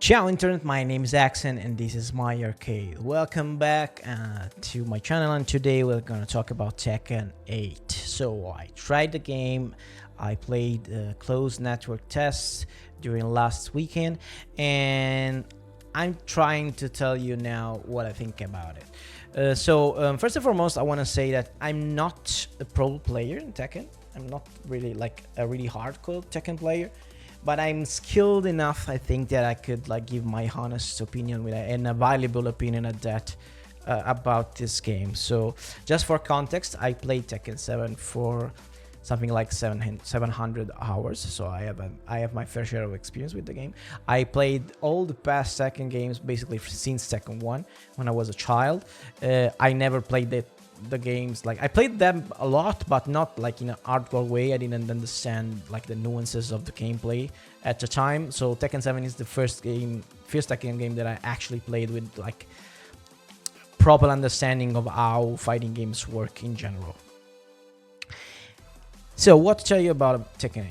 Ciao internet, my name is Axon and this is my arcade. Welcome back to my channel, and today we're gonna talk about Tekken 8. So I tried the game, I played closed network tests during last weekend, and I'm trying to tell you now what I think about it. First and foremost, I want to say that I'm not a pro player in Tekken. I'm not really like a really hardcore Tekken player, but I'm skilled enough, I think, that I could like give my honest opinion with and a valuable opinion at that about this game. So just for context, I played Tekken 7 for something like 700 hours, so I have my fair share of experience with the game. I played all the past Tekken games basically since Tekken 1 when I was a child. I never played the games, like I played them a lot, but not like in a hardcore way. I didn't understand like the nuances of the gameplay at the time. So Tekken 7 is the first Tekken game that I actually played with like proper understanding of how fighting games work in general. So what to tell you about Tekken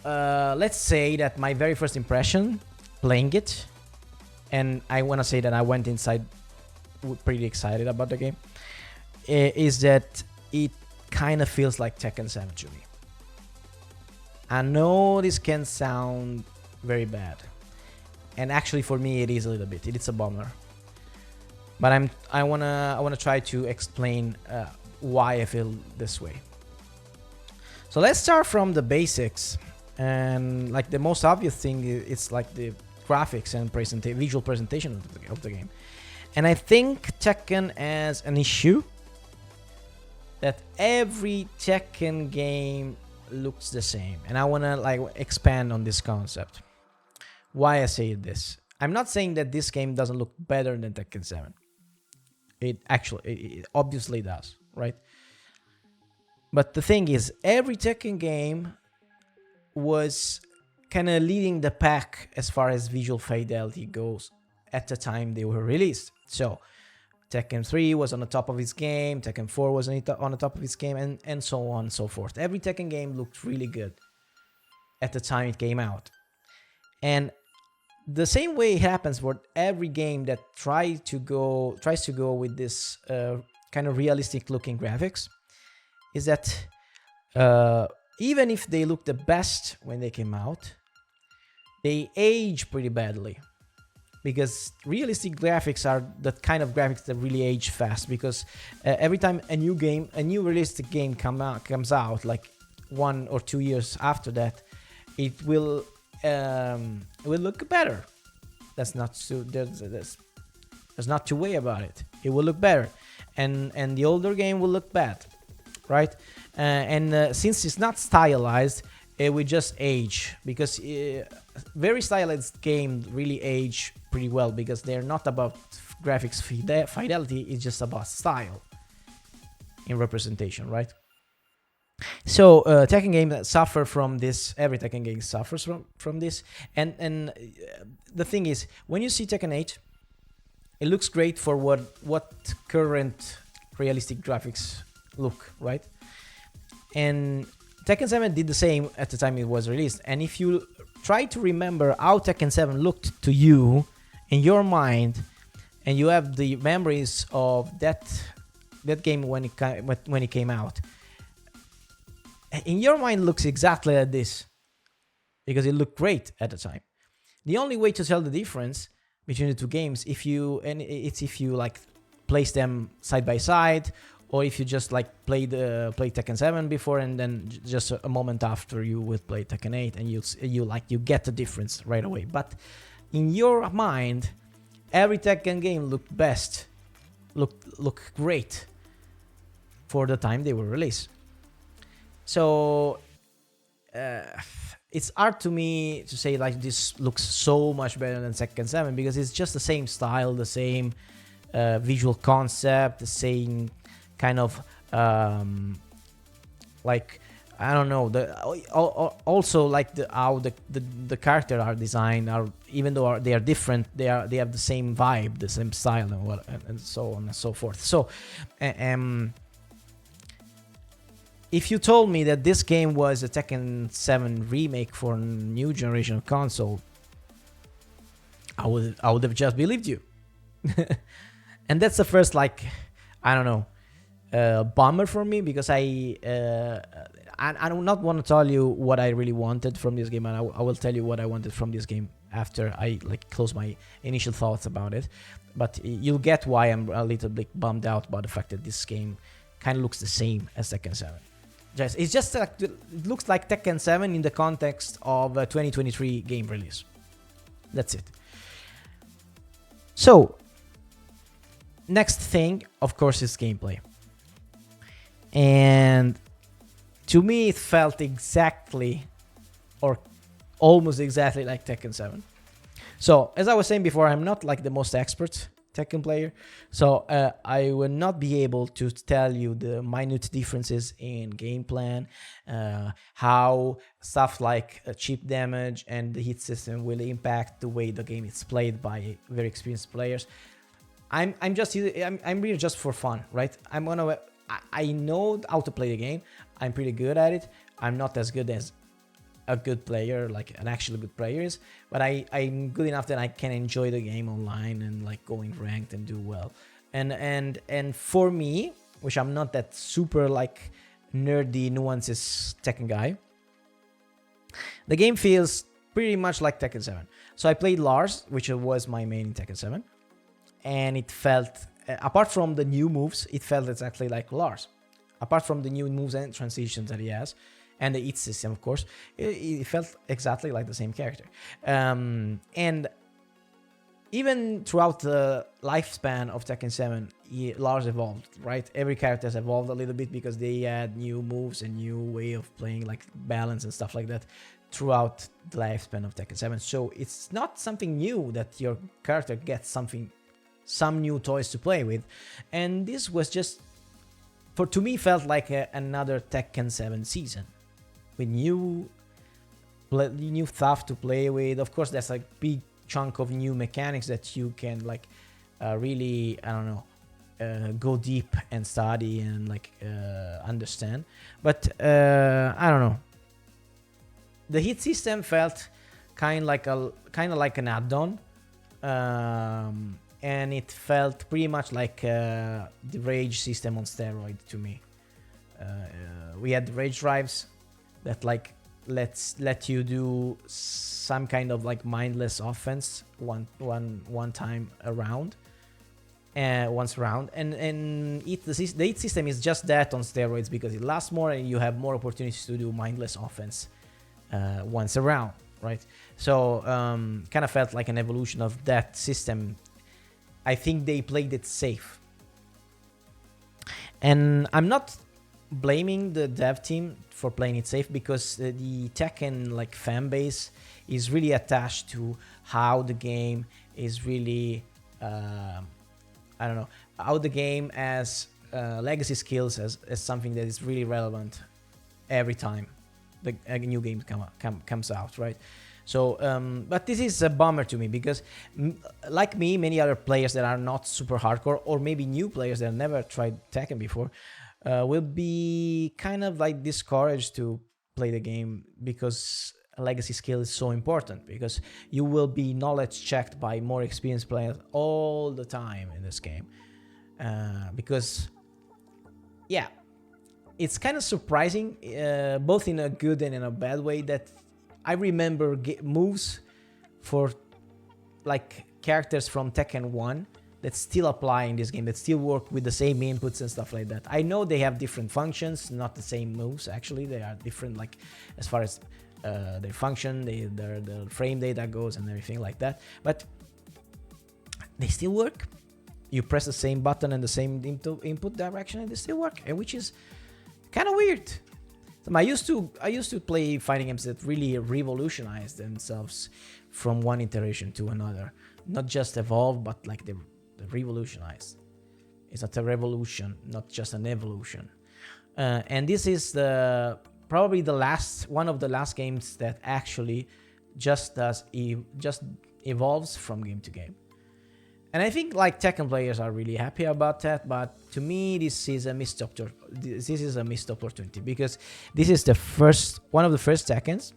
8? Let's say that my very first impression playing it, and I want to say that I went inside pretty excited about the game, is that it kind of feels like Tekken 7 to me. I know this can sound very bad, and actually for me it is a little bit. It's a bummer, but I wanna try to explain why I feel this way. So let's start from the basics, and like the most obvious thing is like the graphics and visual presentation of the game. And I think Tekken has an issue that every Tekken game looks the same, and I wanna like expand on this concept. Why I say this? I'm not saying that this game doesn't look better than Tekken 7. It obviously does, right? But the thing is, every Tekken game was kind of leading the pack as far as visual fidelity goes at the time they were released. So Tekken 3 was on the top of its game, Tekken 4 was on the top of its game, and so on and so forth. Every Tekken game looked really good at the time it came out. And the same way happens for every game that tries to go with this kind of realistic looking graphics, is that even if they look the best when they came out, they age pretty badly. Because realistic graphics are the kind of graphics that really age fast. Because every time a new realistic game comes out, like 1 or 2 years after that, it will look better. There's not two way about it. It will look better, and the older game will look bad, right? Since it's not stylized, it will just age, because very stylized games really age pretty well, because they're not about graphics fidelity, it's just about style in representation, right? So Tekken games suffer from this. Every Tekken game suffers from this, and the thing is, when you see Tekken 8, it looks great for what current realistic graphics look, right? And Tekken 7 did the same at the time it was released. And if you try to remember how Tekken 7 looked to you in your mind, and you have the memories of that game when it came out, in your mind looks exactly like this, because it looked great at the time. The only way to tell the difference between the two games, if you like place them side by side, or if you just like play Tekken 7 before, and then just a moment after you will play Tekken 8, and you get the difference right away. But in your mind, every Tekken game looked great for the time they were released. So it's hard to me to say like this looks so much better than Tekken 7, because it's just the same style, the same visual concept, the same kind of like, I don't know, also like how the characters are designed, even though they are different, they have the same vibe, the same style, and so on and so forth. So if you told me that this game was a Tekken 7 remake for a new generation of console, I would have just believed you. And that's the first, like, I don't know, bummer for me, because I do not want to tell you what I really wanted from this game, and I will tell you what I wanted from this game after I like close my initial thoughts about it. But you'll get why I'm a little bit bummed out about the fact that this game kind of looks the same as Tekken 7. It's just like, it looks like Tekken 7 in the context of a 2023 game release. That's it. So, next thing, of course, is gameplay. And to me, it felt exactly, or almost exactly, like Tekken 7. So, as I was saying before, I'm not like the most expert Tekken player, so I will not be able to tell you the minute differences in game plan, how stuff like chip damage and the hit system will impact the way the game is played by very experienced players. I'm really just for fun, right? I know how to play the game. I'm pretty good at it. I'm not as good as a good player, like an actually good player is, but I'm good enough that I can enjoy the game online and like going ranked and do well. And for me, which I'm not that super like nerdy nuances Tekken guy, the game feels pretty much like Tekken 7. So I played Lars, which was my main in Tekken 7, and it felt, apart from the new moves, it felt exactly like Lars. Apart from the new moves and transitions that he has, and the hit system, of course, it felt exactly like the same character. And even throughout the lifespan of Tekken 7, Lars evolved, right? Every character has evolved a little bit because they had new moves and new way of playing, like balance and stuff like that, throughout the lifespan of Tekken 7. So it's not something new that your character gets some new toys to play with. And this was just, to me, felt like another Tekken 7 season with new stuff to play with. Of course, there's a big chunk of new mechanics that you can like really, I don't know, go deep and study and like understand. But I don't know. The hit system felt kind of like an add-on, and it felt pretty much like the rage system on steroid to me. We had rage drives that like let you do some kind of like mindless offense one time around, once around, and the hit system is just that on steroids, because it lasts more and you have more opportunities to do mindless offense once around, right? So kind of felt like an evolution of that system. I think they played it safe, and I'm not blaming the dev team for playing it safe, because the Tekken like fan base is really attached to how the game is really I don't know, how the game as legacy skills as something that is really relevant every time a new game comes out, right? So but this is a bummer to me, because like me, many other players that are not super hardcore, or maybe new players that never tried Tekken before, will be kind of like discouraged to play the game, because a legacy skill is so important, because you will be knowledge checked by more experienced players all the time in this game. Because yeah, it's kind of surprising, both in a good and in a bad way, that I remember moves for like characters from Tekken 1 that still apply in this game, that still work with the same inputs and stuff like that. I know they have different functions, not the same moves, actually. They are different, like, as far as their function, the frame data goes and everything like that. But they still work. You press the same button and the same input direction and they still work, which is kind of weird. I used to play fighting games that really revolutionized themselves from one iteration to another. Not just evolve, but like they revolutionized. It's not a revolution, not just an evolution. And this is probably one of the last games that actually just evolves from game to game. And I think like Tekken players are really happy about that, but to me this is a missed opportunity because this is the one of the first Tekkens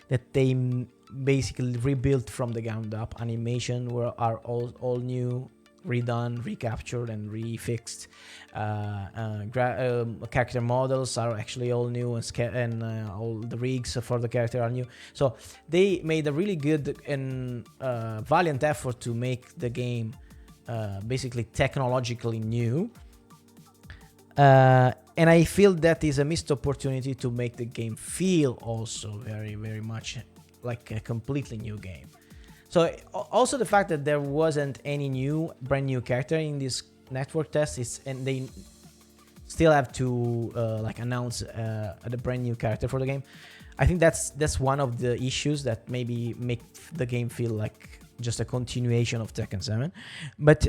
that they basically rebuilt from the ground up. Animation are all new, redone, recaptured, and refixed. Character models are actually all new, and all the rigs for the character are new. So they made a really good and valiant effort to make the game basically technologically new. And I feel that is a missed opportunity to make the game feel also very, very much like a completely new game. So also the fact that there wasn't any brand new character in this network test and they still have to like announce the brand new character for the game. I think that's one of the issues that maybe make the game feel like just a continuation of Tekken 7. But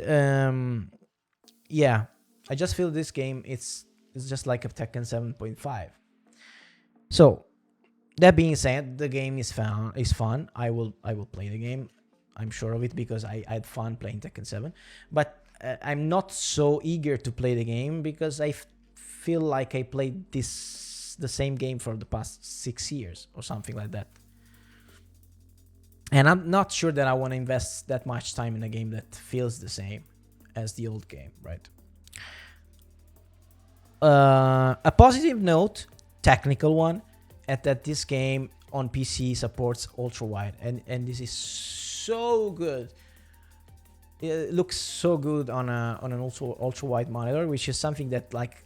yeah, I just feel this game it's just like a Tekken 7.5. So that being said, the game is fun. I will play the game. I'm sure of it because I had fun playing Tekken 7. But I'm not so eager to play the game because I feel like I played the same game for the past 6 years or something like that. And I'm not sure that I want to invest that much time in a game that feels the same as the old game, right? A positive note, technical one, at that this game on PC supports ultra wide, and this is so good. It looks so good on an ultra wide monitor, which is something that like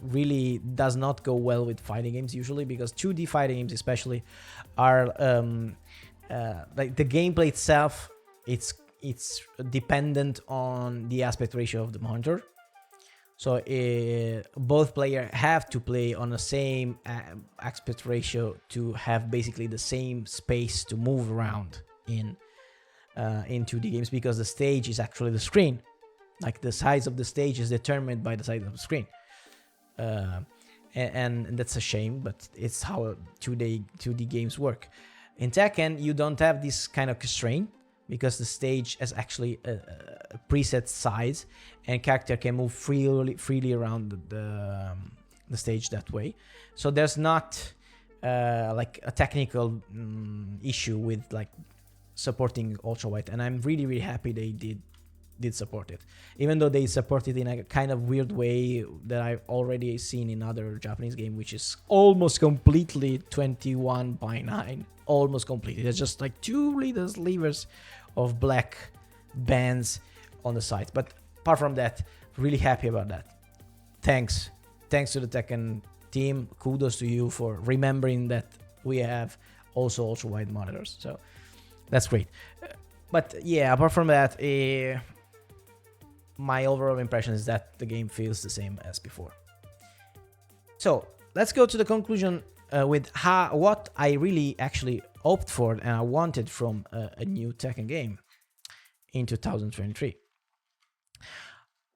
really does not go well with fighting games usually, because 2D fighting games especially are like the gameplay itself. It's dependent on the aspect ratio of the monitor. So both players have to play on the same aspect ratio to have basically the same space to move around in 2D games, because the stage is actually the screen. Like the size of the stage is determined by the size of the screen. And that's a shame, but it's how 2D games work. In Tekken, you don't have this kind of constraint, because the stage has actually a preset size, and character can move freely around the stage that way. So there's not like a technical issue with like supporting ultra wide, and I'm really, really happy they did support it, even though they support it in a kind of weird way that I've already seen in other Japanese game, which is almost completely 21:9, almost completely. There's just like 2 little slivers of black bands on the side. But apart from that, really happy about that. Thanks to the Tekken team. Kudos to you for remembering that we have also ultra wide monitors. So that's great. But yeah, apart from that, my overall impression is that the game feels the same as before. So let's go to the conclusion with what I really actually hoped for and I wanted from a new Tekken game in 2023.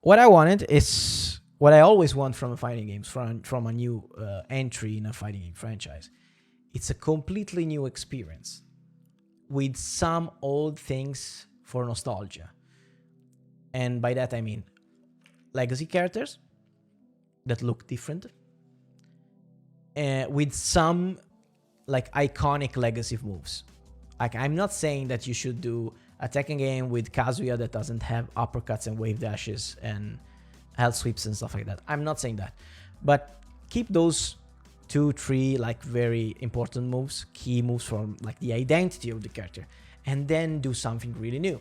What I wanted is what I always want from a fighting game, from a new entry in a fighting game franchise. It's a completely new experience with some old things for nostalgia. And by that I mean legacy characters that look different, with some like iconic legacy moves. Like, I'm not saying that you should do a Tekken game with Kazuya that doesn't have uppercuts and wave dashes and health sweeps and stuff like that. I'm not saying that, but keep those 2-3 like very important moves, key moves from like the identity of the character, and then do something really new.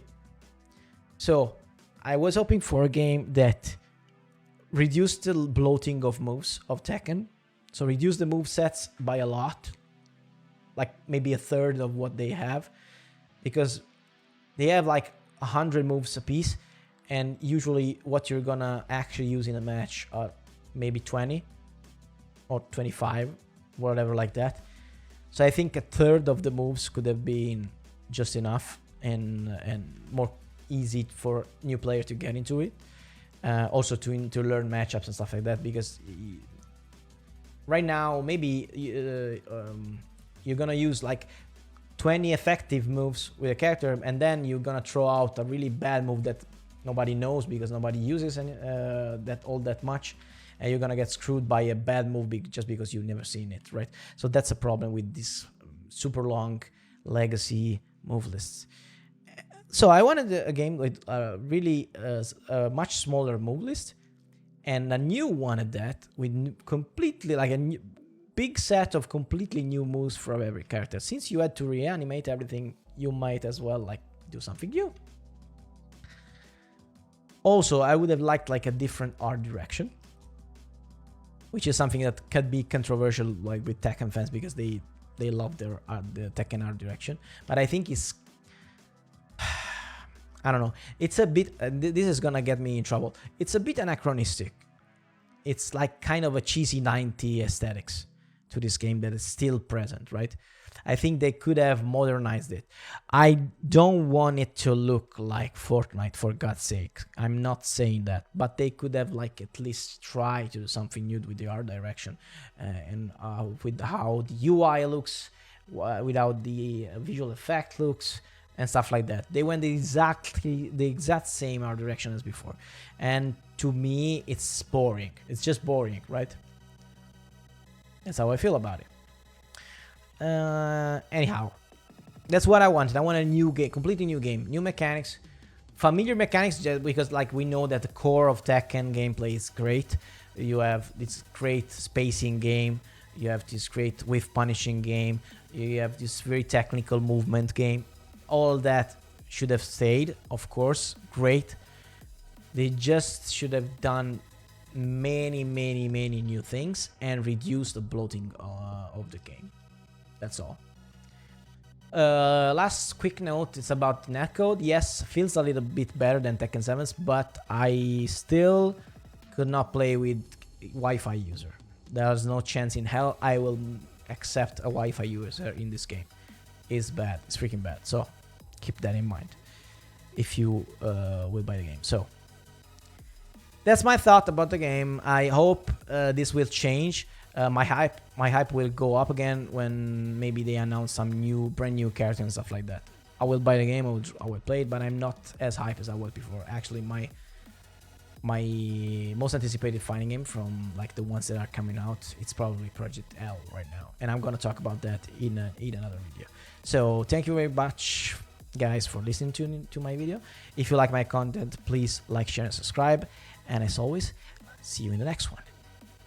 So I was hoping for a game that reduced the bloating of moves of Tekken. So reduce the move sets by a lot, like maybe a third of what they have, because they have like 100 moves a piece, and usually what you're gonna actually use in a match are maybe 20 or 25, whatever like that. So I think a third of the moves could have been just enough and more easy for new players to get into it. Also to learn matchups and stuff like that, because right now maybe you're gonna use like 20 effective moves with a character, and then you're gonna throw out a really bad move that nobody knows because nobody uses that much, and you're gonna get screwed by a bad move just because you've never seen it, right? So that's a problem with this super long legacy move lists. So I wanted a game with a really much smaller move list, and a new one at that, with completely like a big set of completely new moves for every character. Since you had to reanimate everything, you might as well like do something new. Also, I would have liked like a different art direction, which is something that could be controversial like with Tekken fans because they love their the Tekken art direction. But I think it's I don't know. It's a bit. This is gonna get me in trouble. It's a bit anachronistic. It's like kind of a cheesy 90s aesthetics to this game that is still present, right? I think they could have modernized it. I don't want it to look like Fortnite, for God's sake. I'm not saying that, but they could have like at least try to do something new with the art direction and with how the UI looks, without the visual effect looks and stuff like that. They went the exact same art direction as before, and to me, it's boring. It's just boring, right? That's how I feel about it. Anyhow, that's what I wanted. I want a new game, completely new game, new mechanics, familiar mechanics, just because like we know that the core of Tekken gameplay is great. You have this great spacing game, you have this great whiff punishing game, you have this very technical movement game. All that should have stayed, of course, great. They just should have done many new things and reduce the bloating of the game. That's all. Last quick note, it's about netcode. Yes, feels a little bit better than Tekken 7's, but I still could not play with Wi-Fi user. There's no chance in hell I will accept a Wi-Fi user in this game. It's bad. It's freaking bad. So keep that in mind if you will buy the game. So that's my thought about the game. I hope this will change. My hype will go up again when maybe they announce some brand new character and stuff like that. I will buy the game. I will play it, but I'm not as hype as I was before. Actually, my most anticipated fighting game from like the ones that are coming out, it's probably Project L right now, and I'm gonna talk about that in another video. So thank you very much, guys, for listening to my video. If you like my content, please like, share, and subscribe. And as always, see you in the next one.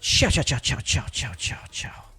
Ciao, ciao, ciao, ciao, ciao, ciao, ciao, ciao.